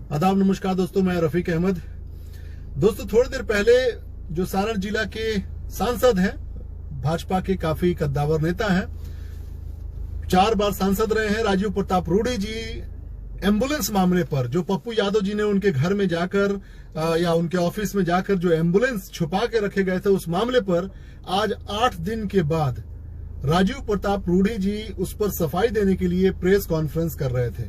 आदाब नमस्कार दोस्तों, मैं रफीक अहमद। दोस्तों, थोड़ी देर पहले जो सारण जिला के सांसद हैं, भाजपा के काफी कद्दावर नेता हैं, 4 बार सांसद रहे हैं, राजीव प्रताप रूडी जी, एम्बुलेंस मामले पर जो पप्पू यादव जी ने उनके घर में जाकर या उनके ऑफिस में जाकर जो एम्बुलेंस छुपा के रखे गए थे, उस मामले पर आज 8 दिन के बाद राजीव प्रताप रूडी जी उस पर सफाई देने के लिए प्रेस कॉन्फ्रेंस कर रहे थे।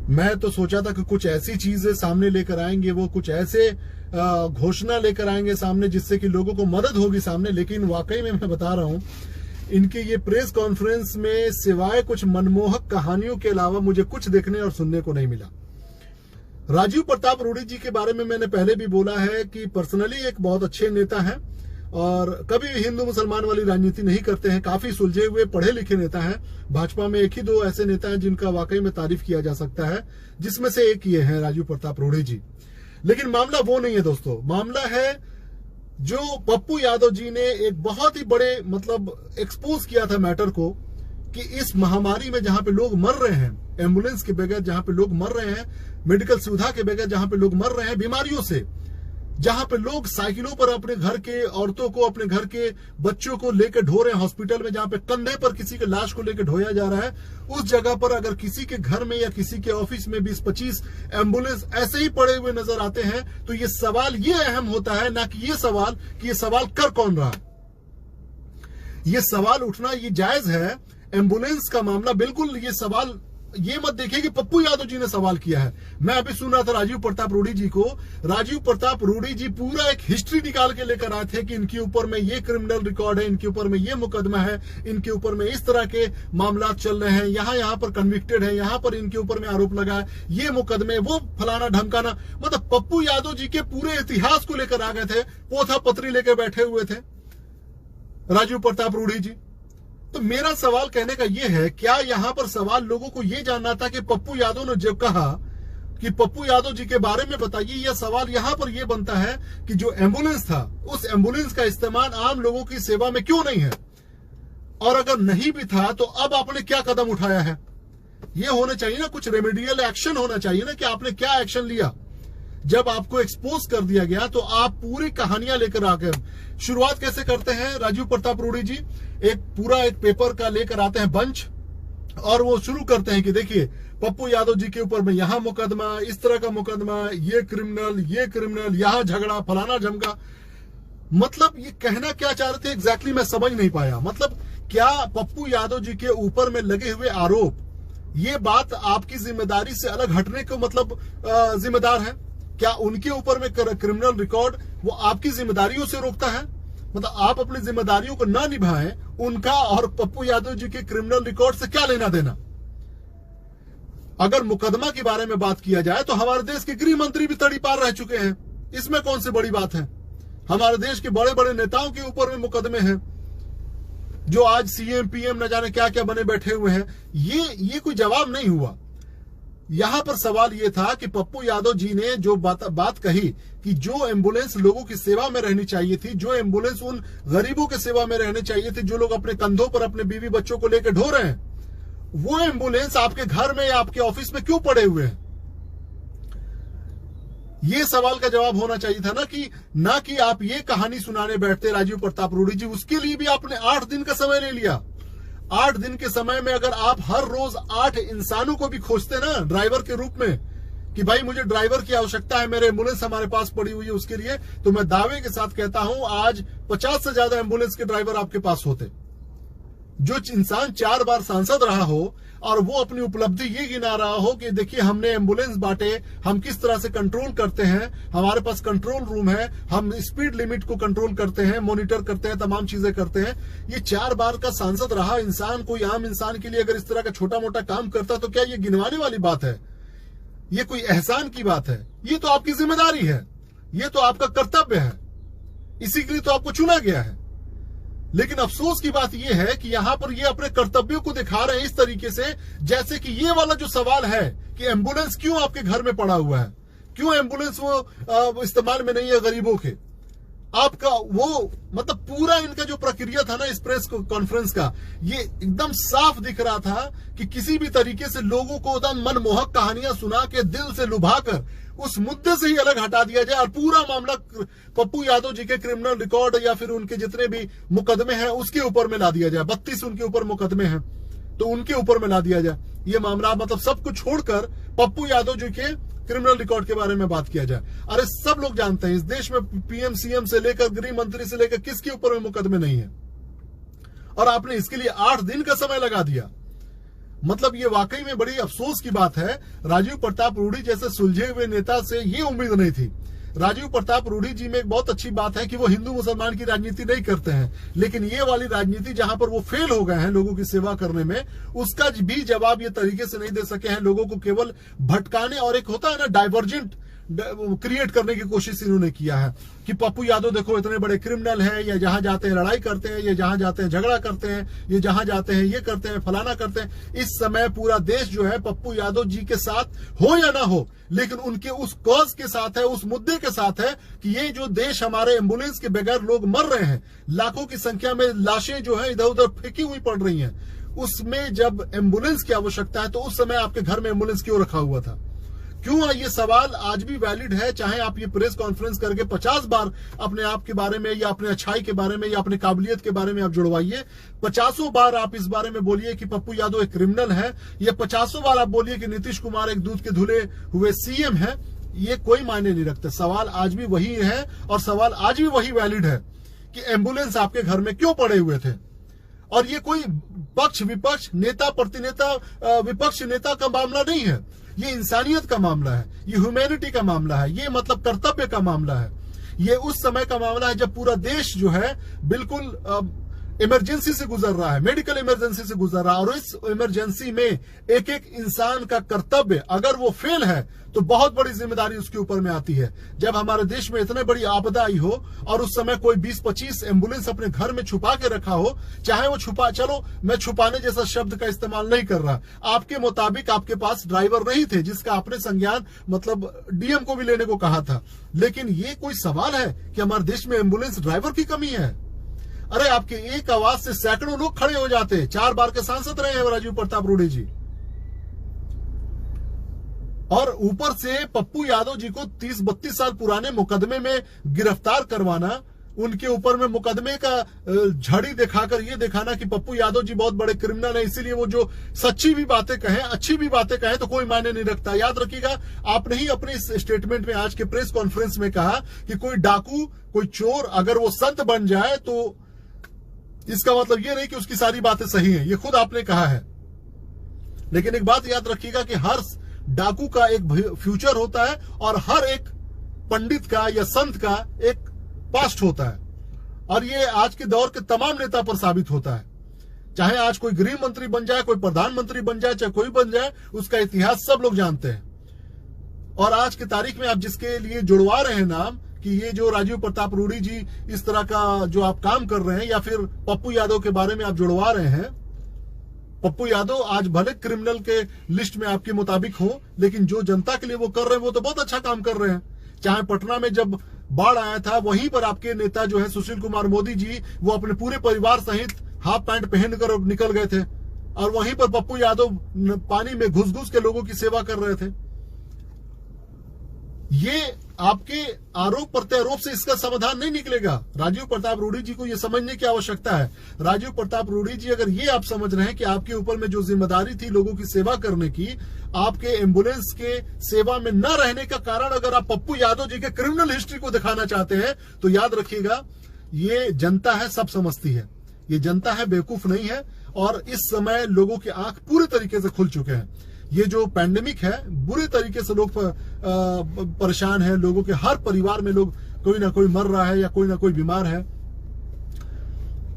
मैं तो सोचा था कि कुछ ऐसी चीजें सामने लेकर आएंगे, वो कुछ ऐसे घोषणा लेकर आएंगे सामने जिससे कि लोगों को मदद होगी सामने, लेकिन वाकई में मैं बता रहा हूं, इनके ये प्रेस कॉन्फ्रेंस में सिवाय कुछ मनमोहक कहानियों के अलावा मुझे कुछ देखने और सुनने को नहीं मिला। राजीव प्रताप रूडी जी के बारे में मैंने पहले भी बोला है कि पर्सनली एक बहुत अच्छे नेता हैं और कभी हिंदू मुसलमान वाली राजनीति नहीं करते हैं, काफी सुलझे हुए पढ़े लिखे नेता हैं। भाजपा में 1 ही 2 ऐसे नेता हैं जिनका वाकई में तारीफ किया जा सकता है, जिसमें से एक ये है राजीव प्रताप रूडी जी। लेकिन मामला वो नहीं है दोस्तों, मामला है जो पप्पू यादव जी ने एक बहुत ही बड़े एक्सपोज किया था मैटर को, कि इस महामारी में जहां पे लोग मर रहे हैं, एम्बुलेंस के बगैर जहां पे लोग मर रहे हैं, मेडिकल सुविधा के बगैर जहां पे लोग मर रहे हैं, बीमारियों से जहां पे लोग साइकिलों पर अपने घर के औरतों को, अपने घर के बच्चों को लेकर ढो रहे हैं हॉस्पिटल में, जहां पे कंधे पर किसी के लाश को लेकर ढोया जा रहा है, उस जगह पर अगर किसी के घर में या किसी के ऑफिस में 20-25 एम्बुलेंस ऐसे ही पड़े हुए नजर आते हैं, तो ये सवाल ये अहम होता है, ना कि ये सवाल कि ये सवाल कर कौन रहा है। ये सवाल उठना ये जायज है। एम्बुलेंस का मामला बिल्कुल, ये सवाल ये मत देखिए कि पप्पू यादव जी ने सवाल किया है। मैं अभी सुन रहा था राजीव प्रताप रूडी जी को, राजीव प्रताप रूडी जी पूरा एक हिस्ट्री निकाल के लेकर आए थे कि इनके ऊपर में ये क्रिमिनल रिकॉर्ड है, इनके ऊपर में ये मुकदमा है, इनके ऊपर में इस तरह के मामला चल रहे हैं, यहाँ पर कन्विक्टेड है, यहाँ पर इनके ऊपर में आरोप लगा है, ये मुकदमे, वो फलाना ढमकाना, पप्पू यादव जी के पूरे इतिहास को लेकर आ गए थे, पोथा पत्री लेकर बैठे हुए थे राजीव प्रताप रूडी जी। तो मेरा सवाल कहने का यह है, क्या यहां पर सवाल लोगों को यह जानना था कि पप्पू यादव ने जब कहा कि पप्पू यादव जी के बारे में बताइए, यह सवाल यहां पर यह बनता है कि जो एम्बुलेंस था, उस एम्बुलेंस का इस्तेमाल आम लोगों की सेवा में क्यों नहीं है, और अगर नहीं भी था तो अब आपने क्या कदम उठाया है। यह होना चाहिए ना, कुछ रेमेडियल एक्शन होना चाहिए ना, कि आपने क्या एक्शन लिया। जब आपको एक्सपोज कर दिया गया तो आप पूरी कहानियां लेकर आ गए। शुरुआत कैसे करते हैं राजीव प्रताप रूडी जी, एक पेपर का लेकर आते हैं बंच, और वो शुरू करते हैं कि देखिए पप्पू यादव जी के ऊपर में यहां मुकदमा, इस तरह का मुकदमा, ये क्रिमिनल, यहां झगड़ा, फलाना झमका। ये कहना क्या चाह रहे थे एग्जैक्टली मैं समझ नहीं पाया। क्या पप्पू यादव जी के ऊपर में लगे हुए आरोप, ये बात आपकी जिम्मेदारी से अलग हटने को जिम्मेदार है? क्या उनके ऊपर में क्रिमिनल रिकॉर्ड वो आपकी जिम्मेदारियों से रोकता है? आप अपनी जिम्मेदारियों को ना निभाएं, उनका और पप्पू यादव जी के क्रिमिनल रिकॉर्ड से क्या लेना देना। अगर मुकदमा के बारे में बात किया जाए तो हमारे देश के गृह मंत्री भी तड़ी पार रह चुके हैं, इसमें कौन सी बड़ी बात है। हमारे देश के बड़े बड़े नेताओं के ऊपर में मुकदमे हैं, जो आज सीएम पीएम न जाने क्या क्या बने बैठे हुए हैं। ये कोई जवाब नहीं हुआ। यहां पर सवाल यह था कि पप्पू यादव जी ने जो बात कही कि जो एम्बुलेंस लोगों की सेवा में रहनी चाहिए थी, जो एम्बुलेंस उन गरीबों की सेवा में रहनी चाहिए थी, जो लोग अपने कंधों पर अपने बीवी बच्चों को लेकर ढो रहे हैं, वो एम्बुलेंस आपके घर में या आपके ऑफिस में क्यों पड़े हुए हैं। ये सवाल का जवाब होना चाहिए था ना कि आप ये कहानी सुनाने बैठते राजीव प्रताप रूडी जी। उसके लिए भी आपने 8 दिन का समय ले लिया। 8 दिन के समय में अगर आप हर रोज 8 इंसानों को भी खोजते ना ड्राइवर के रूप में, कि भाई मुझे ड्राइवर की आवश्यकता है, मेरे एम्बुलेंस हमारे पास पड़ी हुई है उसके लिए, तो मैं दावे के साथ कहता हूं आज 50 से ज्यादा एम्बुलेंस के ड्राइवर आपके पास होते। जो इंसान 4 बार सांसद रहा हो और वो अपनी उपलब्धि ये गिना रहा हो कि देखिए हमने एम्बुलेंस बांटे, हम किस तरह से कंट्रोल करते हैं, हमारे पास कंट्रोल रूम है, हम स्पीड लिमिट को कंट्रोल करते हैं, मॉनिटर करते हैं, तमाम चीजें करते हैं। ये 4 बार का सांसद रहा इंसान, कोई आम इंसान के लिए अगर इस तरह का छोटा मोटा काम करता तो क्या ये गिनवाने वाली बात है? ये कोई एहसान की बात है? ये तो आपकी जिम्मेदारी है, ये तो आपका कर्तव्य है, इसी के लिए तो आपको चुना गया है। लेकिन अफसोस की बात यह है कि यहां पर ये अपने कर्तव्यों को दिखा रहे हैं इस तरीके से, जैसे कि ये वाला जो सवाल है कि एम्बुलेंस क्यों आपके घर में पड़ा हुआ है, क्यों एम्बुलेंस वो इस्तेमाल में नहीं है गरीबों के। आपका वो मतलब पूरा इनका जो प्रक्रिया था ना इस प्रेस कॉन्फ्रेंस का, ये एकदम साफ दिख रहा था कि किसी भी तरीके से लोगों को एकदम मनमोहक कहानियां सुना के दिल से लुभाकर उस मुद्दे से ही अलग हटा दिया जाए और पूरा मामला पप्पू यादव जी के क्रिमिनल रिकॉर्ड या फिर उनके जितने भी मुकदमे हैं उसके ऊपर में ला दिया जाए। 32 उनके ऊपर मुकदमे हैं तो उनके ऊपर में ला दिया जाए ये मामला, मतलब सब कुछ छोड़कर पप्पू यादव जी के क्रिमिनल रिकॉर्ड के बारे में बात किया जाए। अरे सब लोग जानते हैं इस देश में पीएम सीएम से लेकर गृह मंत्री से लेकर किसके ऊपर में मुकदमे नहीं है, और आपने इसके लिए 8 दिन का समय लगा दिया। मतलब ये वाकई में बड़ी अफसोस की बात है। राजीव प्रताप रूढ़ी जैसे सुलझे हुए नेता से ये उम्मीद नहीं थी। राजीव प्रताप रूढ़ी जी में एक बहुत अच्छी बात है कि वो हिंदू मुसलमान की राजनीति नहीं करते हैं, लेकिन ये वाली राजनीति जहां पर वो फेल हो गए हैं लोगों की सेवा करने में, उसका भी जवाब ये तरीके से नहीं दे सके हैं। लोगों को केवल भटकाने और एक होता है ना डाइवर्जेंट क्रिएट करने की कोशिश इन्होंने किया है कि पप्पू यादव देखो इतने बड़े क्रिमिनल हैं, ये जहां जाते हैं लड़ाई करते हैं, ये जहां जाते हैं झगड़ा करते हैं, ये जहां जाते हैं ये करते हैं, फलाना करते हैं। इस समय पूरा देश जो है पप्पू यादव जी के साथ हो या ना हो, लेकिन उनके उस कॉज के साथ है, उस मुद्दे के साथ है कि ये जो देश हमारे एम्बुलेंस के बगैर लोग मर रहे हैं, लाखों की संख्या में लाशें जो है इधर उधर फेंकी हुई पड़ रही हैं, उसमें जब एम्बुलेंस की आवश्यकता है तो उस समय आपके घर में एम्बुलेंस क्यों रखा हुआ था? क्यों? ये सवाल आज भी वैलिड है, चाहे आप ये प्रेस कॉन्फ्रेंस करके 50 बार अपने आप के बारे में या अपने अच्छाई के बारे में या अपने काबिलियत के बारे में आप जुड़वाइए, 50 बार आप इस बारे में बोलिए कि पप्पू यादव एक क्रिमिनल है, या 50 बार आप बोलिए कि नीतीश कुमार एक दूध के धुले हुए सीएम है, ये कोई मायने नहीं रखते। सवाल आज भी वही है और सवाल आज भी वही वैलिड है कि एम्बुलेंस आपके घर में क्यों पड़े हुए थे। और ये कोई पक्ष विपक्ष, नेता प्रतिनेता, विपक्ष नेता का मामला नहीं है, ये इंसानियत का मामला है, ये ह्यूमैनिटी का मामला है, ये मतलब कर्तव्य का मामला है। ये उस समय का मामला है जब पूरा देश जो है बिल्कुल इमरजेंसी से गुजर रहा है, मेडिकल इमरजेंसी से गुजर रहा है, और इस इमरजेंसी में एक एक इंसान का कर्तव्य अगर वो फेल है तो बहुत बड़ी जिम्मेदारी उसके ऊपर में आती है। जब हमारे देश में इतने बड़ी आपदा आई हो और उस समय कोई 20-25 एम्बुलेंस अपने घर में छुपा के रखा हो, चाहे वो चलो मैं छुपाने जैसा शब्द का इस्तेमाल नहीं कर रहा, आपके मुताबिक आपके पास ड्राइवर नहीं थे जिसका आपने संज्ञान मतलब डीएम को भी लेने को कहा था, लेकिन ये कोई सवाल है कि हमारे देश में एम्बुलेंस ड्राइवर की कमी है? अरे आपके एक आवाज से सैकड़ों लोग खड़े हो जाते हैं। 4 बार के सांसद रहे हैं राजीव प्रताप रूढ़ी जी, और ऊपर से पप्पू यादव जी को 30-32 साल पुराने मुकदमे में गिरफ्तार करवाना, उनके ऊपर में मुकदमे का झड़ी दिखाकर ये दिखाना कि पप्पू यादव जी बहुत बड़े क्रिमिनल है, इसीलिए वो जो सच्ची भी बातें कहें, अच्छी भी बातें कहें तो कोई मायने नहीं रखता। याद रखिएगा, आपने ही अपने इस स्टेटमेंट में आज के प्रेस कॉन्फ्रेंस में कहा कि कोई डाकू, कोई चोर अगर वो संत बन जाए तो इसका मतलब ये नहीं कि उसकी सारी बातें सही हैं, ये खुद आपने कहा है। लेकिन एक बात याद रखिएगा कि हर डाकू का एक फ्यूचर होता है और हर एक पंडित का या संत का एक पास्ट होता है, और ये आज के दौर के तमाम नेता पर साबित होता है। चाहे आज कोई गृह मंत्री बन जाए, कोई प्रधानमंत्री बन जाए, चाहे कोई बन जाए, उसका इतिहास सब लोग जानते हैं। और आज की तारीख में आप जिसके लिए जुड़वा रहे हैं नाम कि ये जो राजीव प्रताप रूढ़ी जी इस तरह का जो आप काम कर रहे हैं, या फिर पप्पू यादव के बारे में आप जुड़वा रहे हैं, पप्पू यादव आज भले क्रिमिनल के लिस्ट में आपके मुताबिक हो, लेकिन जो जनता के लिए वो कर रहे हैं वो तो बहुत अच्छा काम कर रहे हैं। चाहे पटना में जब बाढ़ आया था वहीं पर आपके नेता जो है सुशील कुमार मोदी जी, वो अपने पूरे परिवार सहित हाफ पैंट पहनकर निकल गए थे, और वहीं पर पप्पू यादव पानी में घुस घुस के लोगों की सेवा कर रहे थे। ये आपके आरोप प्रत्यारोप से इसका समाधान नहीं निकलेगा। राजीव प्रताप रूढ़ी जी को यह समझने की आवश्यकता है। राजीव प्रताप रूढ़ी जी, अगर ये आप समझ रहे हैं कि आपके ऊपर में जो जिम्मेदारी थी लोगों की सेवा करने की, आपके एम्बुलेंस के सेवा में न रहने का कारण अगर आप पप्पू यादव जी के क्रिमिनल हिस्ट्री को दिखाना चाहते हैं, तो याद रखिएगा ये जनता है, सब समझती है। ये जनता है, बेवकूफ नहीं है, और इस समय लोगों की आंख पूरी तरीके से खुल चुके हैं। ये जो पैंडेमिक है, बुरी तरीके से लोग परेशान हैं, लोगों के हर परिवार में लोग कोई ना कोई मर रहा है या कोई ना कोई बीमार है।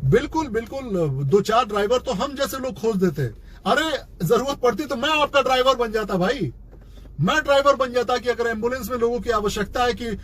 बिल्कुल बिल्कुल 2-4 ड्राइवर तो हम जैसे लोग खोज देते। अरे जरूरत पड़ती तो मैं आपका ड्राइवर बन जाता भाई, मैं ड्राइवर बन जाता कि अगर एम्बुलेंस में लोगों की आवश्यकता है कि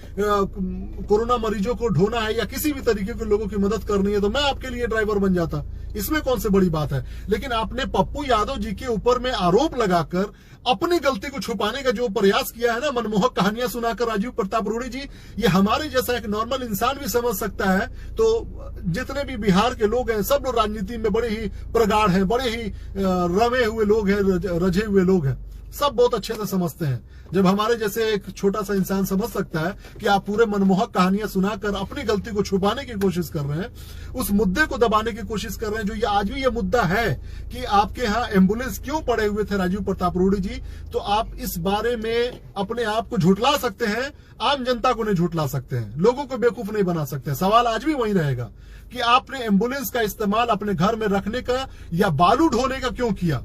कोरोना मरीजों को ढोना है या किसी भी तरीके के लोगों की मदद करनी है, तो मैं आपके लिए ड्राइवर बन जाता। इसमें कौन सी बड़ी बात है। लेकिन आपने पप्पू यादव जी के ऊपर में आरोप लगाकर अपनी गलती को छुपाने का जो प्रयास किया है ना, मनमोहक कहानियां सुनाकर राजीव प्रताप रूडी जी, ये हमारे जैसा एक नॉर्मल इंसान भी समझ सकता है। तो जितने भी बिहार के लोग हैं, सब लोग राजनीति में बड़े ही प्रगाढ़ हैं, बड़े ही रमे हुए लोग हैं, रजे हुए लोग हैं, सब बहुत अच्छे से समझते हैं। जब हमारे जैसे एक छोटा सा इंसान समझ सकता है कि आप पूरे मनमोहक कहानियां सुनाकर अपनी गलती को छुपाने की कोशिश कर रहे हैं, उस मुद्दे को दबाने की कोशिश कर रहे हैं, जो ये आज भी ये मुद्दा है कि आपके यहाँ एम्बुलेंस क्यों पड़े हुए थे राजीव प्रताप रूडी जी, तो आप इस बारे में अपने आप को झुठला सकते हैं, आम जनता को नहीं झुठला सकते हैं, लोगों को बेवकूफ नहीं बना सकते। सवाल आज भी वही रहेगा कि आपने एम्बुलेंस का इस्तेमाल अपने घर में रखने का या बालू ढोने का क्यों किया।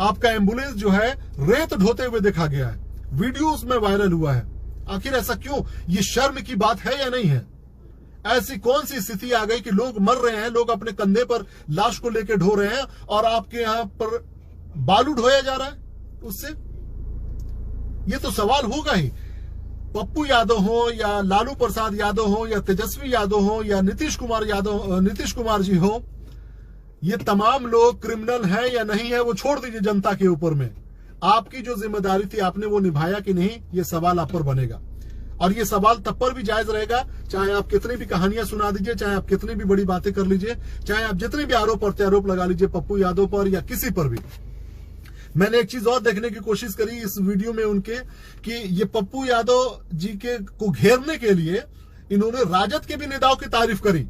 आपका एम्बुलेंस जो है रेत ढोते हुए देखा गया है, वीडियो उसमें वायरल हुआ है। आखिर ऐसा क्यों? ये शर्म की बात है या नहीं है? ऐसी कौन सी स्थिति आ गई कि लोग मर रहे हैं, लोग अपने कंधे पर लाश को लेकर ढो रहे हैं और आपके यहां पर बालू ढोया जा रहा है उससे? ये तो सवाल होगा ही। पप्पू यादव हो या लालू प्रसाद यादव हो या तेजस्वी यादव हो या नीतीश कुमार जी हो, ये तमाम लोग क्रिमिनल हैं या नहीं है वो छोड़ दीजिए जनता के ऊपर में। आपकी जो जिम्मेदारी थी आपने वो निभाया कि नहीं, ये सवाल आप पर बनेगा। और ये सवाल तब पर भी जायज रहेगा, चाहे आप कितनी भी कहानियां सुना दीजिए, चाहे आप कितनी भी बड़ी बातें कर लीजिए, चाहे आप जितने भी आरोप प्रत्यारोप लगा लीजिए पप्पू यादव पर या किसी पर भी। मैंने एक चीज और देखने की कोशिश करी इस वीडियो में उनके, कि ये पप्पू यादव जी के को घेरने के लिए इन्होंने राजद के भी नेताओं की तारीफ करी।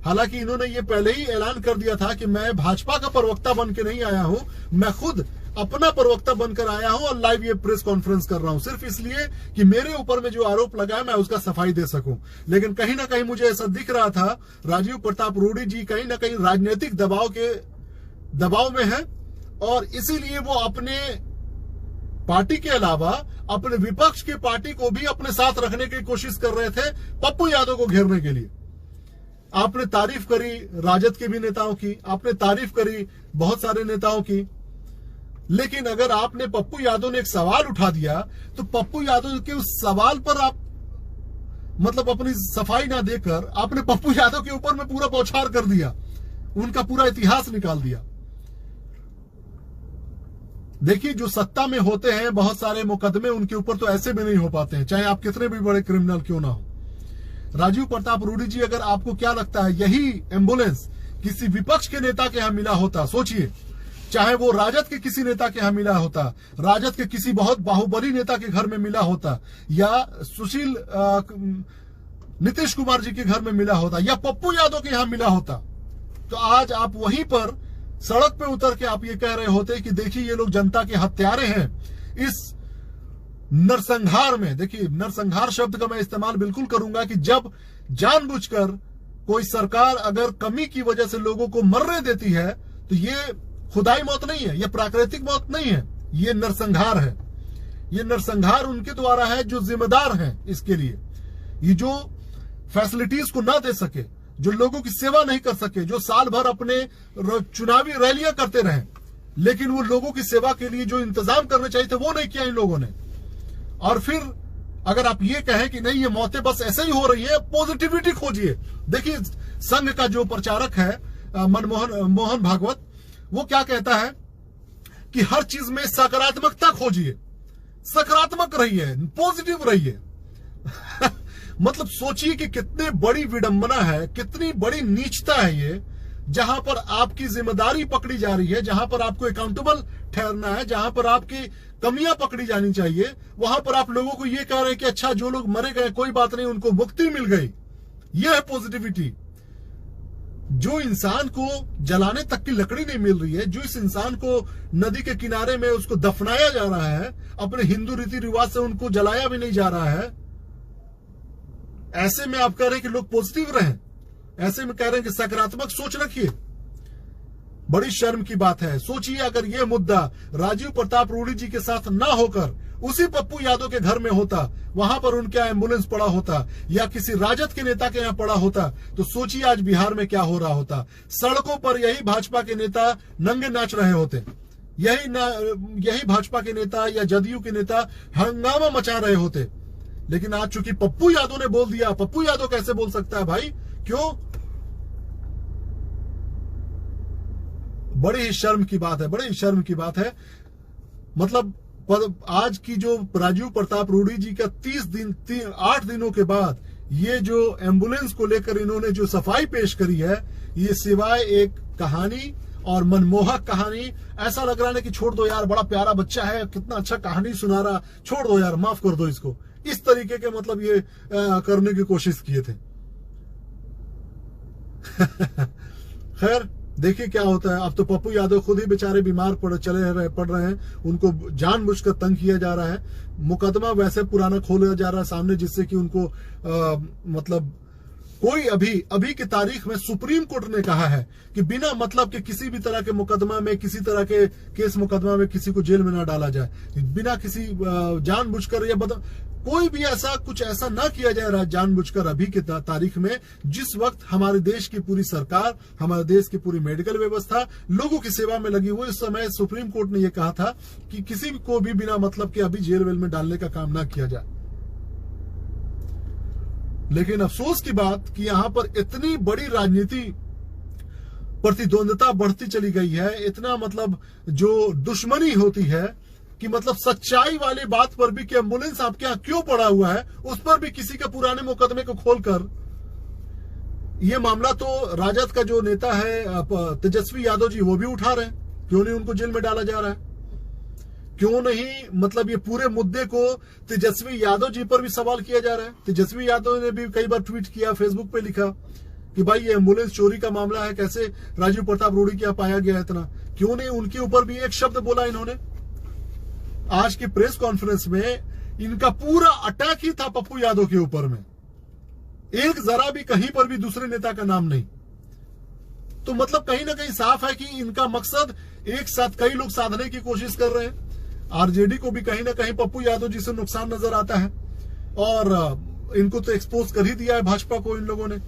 हालांकि इन्होंने ये पहले ही ऐलान कर दिया था कि मैं भाजपा का प्रवक्ता बन के नहीं आया हूं, मैं खुद अपना प्रवक्ता बनकर आया हूं और लाइव ये प्रेस कॉन्फ्रेंस कर रहा हूं, सिर्फ इसलिए कि मेरे ऊपर में जो आरोप लगा है मैं उसका सफाई दे सकूं। लेकिन कहीं ना कहीं मुझे ऐसा दिख रहा था राजीव प्रताप रूडी जी कहीं ना कहीं राजनीतिक दबाव में है, और इसीलिए वो अपने पार्टी के अलावा अपने विपक्ष की पार्टी को भी अपने साथ रखने की कोशिश कर रहे थे पप्पू यादव को घेरने के लिए। आपने तारीफ करी राजद के भी नेताओं की, आपने तारीफ करी बहुत सारे नेताओं की, लेकिन अगर आपने पप्पू यादव ने एक सवाल उठा दिया तो पप्पू यादव के उस सवाल पर आप मतलब अपनी सफाई ना देकर आपने पप्पू यादव के ऊपर में पूरा बौछार कर दिया, उनका पूरा इतिहास निकाल दिया। देखिए, जो सत्ता में होते हैं बहुत सारे मुकदमे उनके ऊपर तो ऐसे भी नहीं हो पाते हैं, चाहे आप कितने भी बड़े क्रिमिनल क्यों ना हो। राजीव प्रताप रूडी जी, अगर आपको क्या लगता है यही एम्बुलेंस किसी विपक्ष के नेता के यहां मिला होता, सोचिए, चाहे वो राजद के किसी नेता के यहां मिला होता, राजद के किसी बहुत बाहुबली नेता के घर में मिला होता, या सुशील नीतीश कुमार जी के घर में मिला होता, या पप्पू यादव के यहां मिला होता, तो आज आप वहीं पर सड़क पे उतर के आप ये कह रहे होते कि देखिए ये लोग जनता के हत्यारे हैं। इस नरसंहार में, देखिए नरसंहार शब्द का मैं इस्तेमाल बिल्कुल करूंगा कि जब जानबूझकर कोई सरकार अगर कमी की वजह से लोगों को मरने देती है तो ये खुदाई मौत नहीं है, ये प्राकृतिक मौत नहीं है, ये नरसंहार है। ये नरसंहार उनके द्वारा है जो जिम्मेदार हैं इसके लिए, ये जो फैसिलिटीज को ना दे सके, जो लोगों की सेवा नहीं कर सके, जो साल भर अपने चुनावी रैलियां करते रहे लेकिन वो लोगों की सेवा के लिए जो इंतजाम करने चाहिए थे वो नहीं किया इन लोगों ने। और फिर अगर आप ये कहें कि नहीं ये मौतें बस ऐसे ही हो रही है, पॉजिटिविटी खोजिए। देखिए, संघ का जो प्रचारक है मोहन भागवत, वो क्या कहता है कि हर चीज में सकारात्मकता खोजिए, सकारात्मक रहिए, पॉजिटिव रहिए। मतलब सोचिए कि कितनी बड़ी विडंबना है, कितनी बड़ी नीचता है ये, जहां पर आपकी जिम्मेदारी पकड़ी जा रही है, जहां पर आपको अकाउंटेबल ठहरना है, जहां पर आपकी कमियां पकड़ी जानी चाहिए, वहां पर आप लोगों को ये कह रहे हैं कि अच्छा जो लोग मरे गए कोई बात नहीं, उनको मुक्ति मिल गई। यह है पॉजिटिविटी। जो इंसान को जलाने तक की लकड़ी नहीं मिल रही है, जो इस इंसान को नदी के किनारे में उसको दफनाया जा रहा है, अपने हिंदू रीति रिवाज से उनको जलाया भी नहीं जा रहा है, ऐसे में आप कह रहे हैं कि लोग पॉजिटिव रहें, ऐसे में कह रहे हैं कि सकारात्मक सोच रखिए। बड़ी शर्म की बात है। सोचिए अगर यह मुद्दा राजीव प्रताप रूडी जी के साथ ना होकर उसी पप्पू यादव के घर में होता, वहां पर उनके यहाँ एम्बुलेंस पड़ा होता या किसी राजद के नेता के यहाँ पड़ा होता, तो सोचिए आज बिहार में क्या हो रहा होता। सड़कों पर यही भाजपा के नेता नंगे नाच रहे होते, यही भाजपा के नेता या जदयू के नेता हंगामा मचा रहे होते। लेकिन आज चूंकि पप्पू यादव ने बोल दिया, पप्पू यादव कैसे बोल सकता है भाई? क्यों? बड़ी ही शर्म की बात है, बड़ी ही शर्म की बात है। मतलब आज की जो राजीव प्रताप रूडी जी का 8 दिनों के बाद ये जो एम्बुलेंस को लेकर इन्होंने जो सफाई पेश करी है, ये सिवाय एक कहानी और मनमोहक कहानी, ऐसा लग रहा है कि छोड़ दो यार, बड़ा प्यारा बच्चा है, कितना अच्छा कहानी सुना रहा, छोड़ दो यार, माफ कर दो इसको, इस तरीके के मतलब ये करने की कोशिश किए थे। खैर देखिए क्या होता है। अब तो पप्पू यादव खुद ही बेचारे बीमार पड़ रहे हैं, उनको जानबूझकर तंग किया जा रहा है। मुकदमा वैसे पुराना खोला जा रहा है सामने, जिससे कि उनको मतलब कोई अभी की तारीख में सुप्रीम कोर्ट ने कहा है कि बिना मतलब के किसी भी तरह के मुकदमा में, किसी तरह के केस मुकदमा में किसी को जेल में ना डाला जाए, बिना किसी जानबूझकर या कोई भी कुछ ऐसा ना किया जाए जानबूझकर। अभी की तारीख में जिस वक्त हमारे देश की पूरी सरकार, हमारे देश की पूरी मेडिकल व्यवस्था लोगों की सेवा में लगी हुई, उस समय सुप्रीम कोर्ट ने यह कहा था कि किसी को भी बिना मतलब के अभी जेल वेल में डालने का काम ना किया जाए। लेकिन अफसोस की बात कि यहां पर इतनी बड़ी राजनीति प्रतिद्वंदता बढ़ती चली गई है, इतना मतलब जो दुश्मनी होती है कि मतलब सच्चाई वाली बात पर भी कि एम्बुलेंस आपके यहां क्यों पड़ा हुआ है, उस पर भी किसी के पुराने मुकदमे को खोलकर ये मामला तो राजद का जो नेता है तेजस्वी यादव जी, वो भी उठा रहे हैं। क्यों नहीं उनको जेल में डाला जा रहा है? क्यों नहीं मतलब ये पूरे मुद्दे को तेजस्वी यादव जी पर भी सवाल किया जा रहा है? तेजस्वी यादव ने भी कई बार ट्वीट किया, फेसबुक पे लिखा कि भाई ये एम्बुलेंस चोरी का मामला है, कैसे राजीव प्रताप रूडी क्या पाया गया इतना? क्यों नहीं उनके ऊपर भी एक शब्द बोला इन्होंने? आज की प्रेस कॉन्फ्रेंस में इनका पूरा अटैक ही था पप्पू यादव के ऊपर में, एक जरा भी कहीं पर भी दूसरे नेता का नाम नहीं। तो मतलब कहीं ना कहीं साफ है कि इनका मकसद एक साथ कई लोग साधने की कोशिश कर रहे हैं। आरजेडी को भी कहीं ना कहीं पप्पू यादव जी से नुकसान नजर आता है, और इनको तो एक्सपोज कर ही दिया है भाजपा को इन लोगों ने,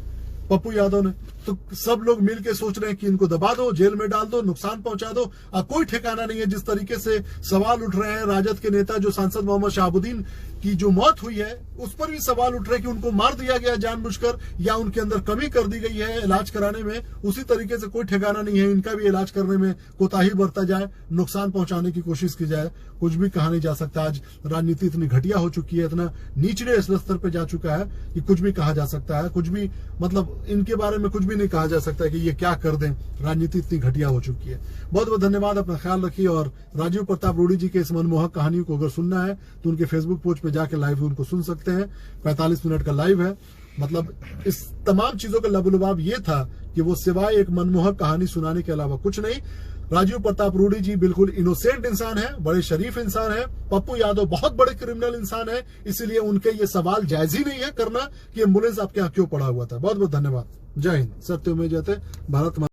पप्पू यादव ने। तो सब लोग मिलकर सोच रहे हैं कि इनको दबा दो, जेल में डाल दो, नुकसान पहुंचा दो। कोई ठिकाना नहीं है। जिस तरीके से सवाल उठ रहे हैं, राजद के नेता जो सांसद मोहम्मद शहाबुद्दीन की जो मौत हुई है उस पर भी सवाल उठ रहे हैं कि उनको मार दिया गया जानबूझकर या उनके अंदर कमी कर दी गई है इलाज कराने में। उसी तरीके से कोई ठिकाना नहीं है, इनका भी इलाज करने में कोताही बरता जाए, नुकसान पहुंचाने की कोशिश की जाए, कुछ भी कहा नहीं जा सकता। आज राजनीति इतनी घटिया हो चुकी है, इतना निचले स्तर पर जा चुका है कि कुछ भी कहा जा सकता है, कुछ भी मतलब इनके बारे में कुछ भी नहीं कहा जा सकता कि ये क्या कर दें। राजनीति इतनी घटिया हो चुकी है। बहुत बहुत धन्यवाद, अपना ख्याल रखिए। और राजीव प्रताप रूडी जी के इस मनमोहक कहानियों को अगर सुनना है तो उनके फेसबुक पेज पे जाके लाइव उनको सुन सकते हैं। 45 मिनट का लाइव है। मतलब इस तमाम चीजों का लबलुबाब ये था कि वो सिवाय एक मनमोहक कहानी सुनाने के अलावा कुछ नहीं। राजीव प्रताप रूडी जी बिल्कुल इनोसेंट इंसान है, बड़े शरीफ इंसान है। पप्पू यादव बहुत बड़े क्रिमिनल इंसान है, इसीलिए उनके ये सवाल जायज ही नहीं है करना कि एम्बुलेंस आपके यहाँ क्यों पड़ा हुआ था। बहुत बहुत धन्यवाद। जय हिंद। सत्य में जयते। भारत।